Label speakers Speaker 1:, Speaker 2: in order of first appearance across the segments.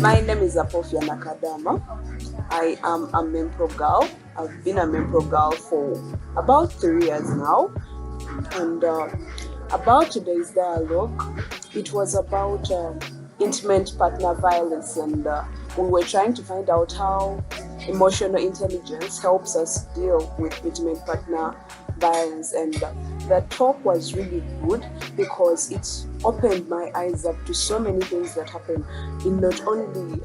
Speaker 1: My name is Apofia Nakadama. I am a Memprow girl. I've been a Memprow girl for about 3 years now. And about today's dialogue, it was about intimate partner violence, and we were trying to find out how emotional intelligence helps us deal with intimate partner violence. And the talk was really good because it opened my eyes up to so many things that happen in not only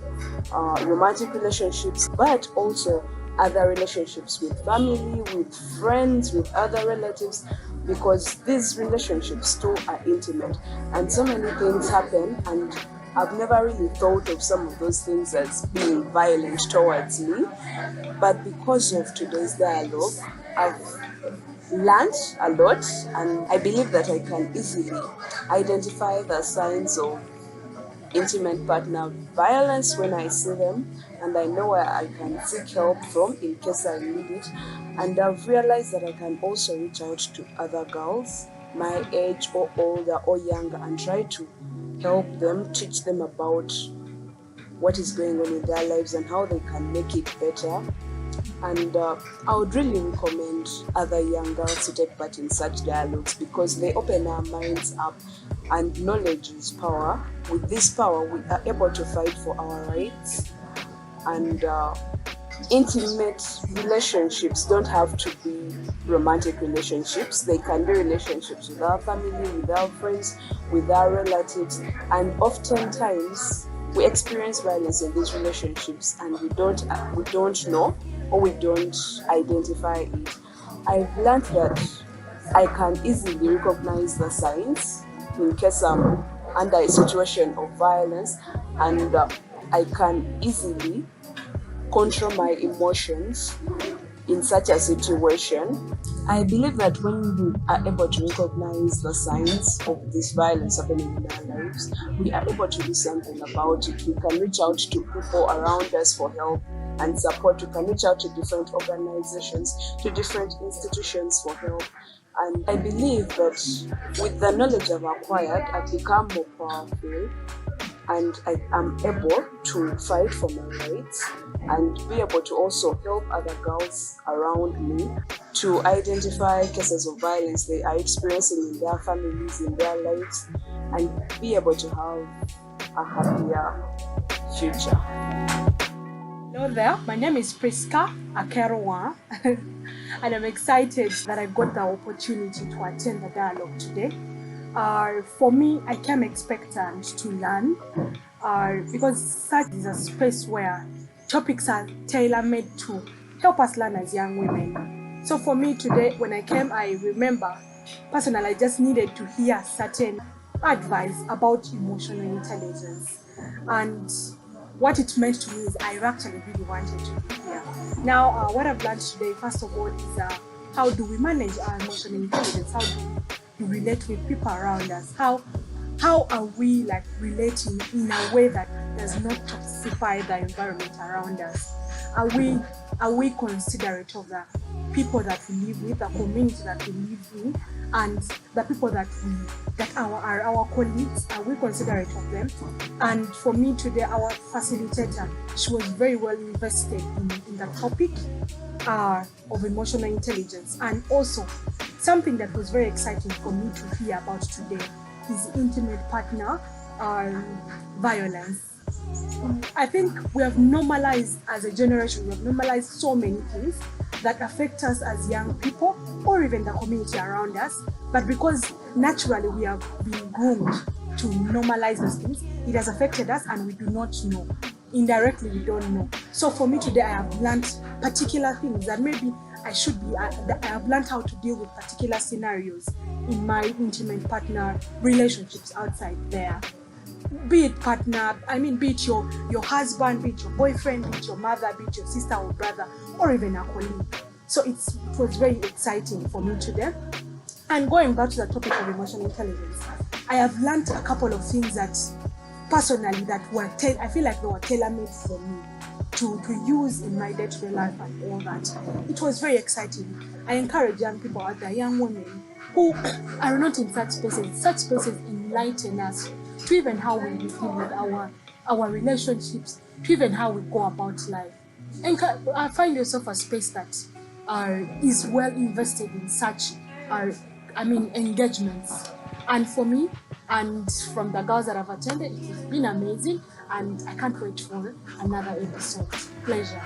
Speaker 1: romantic relationships but also other relationships with family, with friends, with other relatives, because these relationships too are intimate and so many things happen, and I've never really thought of some of those things as being violent towards me. But because of today's dialogue, I've learned a lot, and I believe that I can easily identify the signs of intimate partner violence when I see them, and I know where I can seek help from in case I need it. And I've realized that I can also reach out to other girls my age or older or younger and try to help them, teach them about what is going on in their lives and how they can make it better. And I would really recommend other young girls to take part in such dialogues because they open our minds up, and knowledge is power. With this power, we are able to fight for our rights. And intimate relationships don't have to be romantic relationships. They can be relationships with our family, with our friends, with our relatives. And oftentimes we experience violence in these relationships and we don't know, or we don't identify it. I've learned that I can easily recognize the signs in case I'm under a situation of violence, and I can easily control my emotions in such a situation. I believe that when we are able to recognize the signs of this violence happening in our lives, we are able to do something about it. We can reach out to people around us for help and support. We can reach out to different organizations, to different institutions for help. And I believe that with the knowledge I've acquired, I've become more powerful, and I am able to fight for my rights and be able to also help other girls around me to identify cases of violence they are experiencing in their families, in their lives, and be able to have a happier future.
Speaker 2: Hello there, my name is Priska Akerowa and I'm excited that I got the opportunity to attend the dialogue today. For me, I came expectant to learn because such is a space where topics are tailor-made to help us learn as young women. So for me today, when I came, I remember personally I just needed to hear certain advice about emotional intelligence, and what it meant to me is I actually really wanted to hear. Now, what I've learned today, first of all, is how do we manage our emotional intelligence? How do we relate with people around us? How are we relating in a way that does not toxify the environment around us? Are we considerate of the people that we live with, the community that we live in, and the people that are our colleagues? Are we considerate of them? And for me today, our facilitator, she was very well invested in the topic of emotional intelligence. And also something that was very exciting for me to hear about today is intimate partner violence. I think we have normalized, as a generation, we have normalized so many things that affect us as young people or even the community around us. But because naturally we have been groomed to normalize those things, it has affected us and we do not know. Indirectly, we don't know. So for me today, I have learned particular things that maybe I have learned how to deal with particular scenarios in my intimate partner relationships outside there. Be it partner, be it your husband, be it your boyfriend, be it your mother, be it your sister or brother, or even a colleague. So it was very exciting for me today. And going back to the topic of emotional intelligence, I have learned a couple of things that personally that I feel like they were tailor-made for me to use in my day-to-day life and all that. It was very exciting. I encourage young people out there, young women who are not in such spaces. Such spaces enlighten us to even how we deal with our our relationships, to even how we go about life. And find yourself a space that is well invested in such engagements. And for me, and from the girls that I've attended, it has been amazing, and I can't wait for another episode. Pleasure.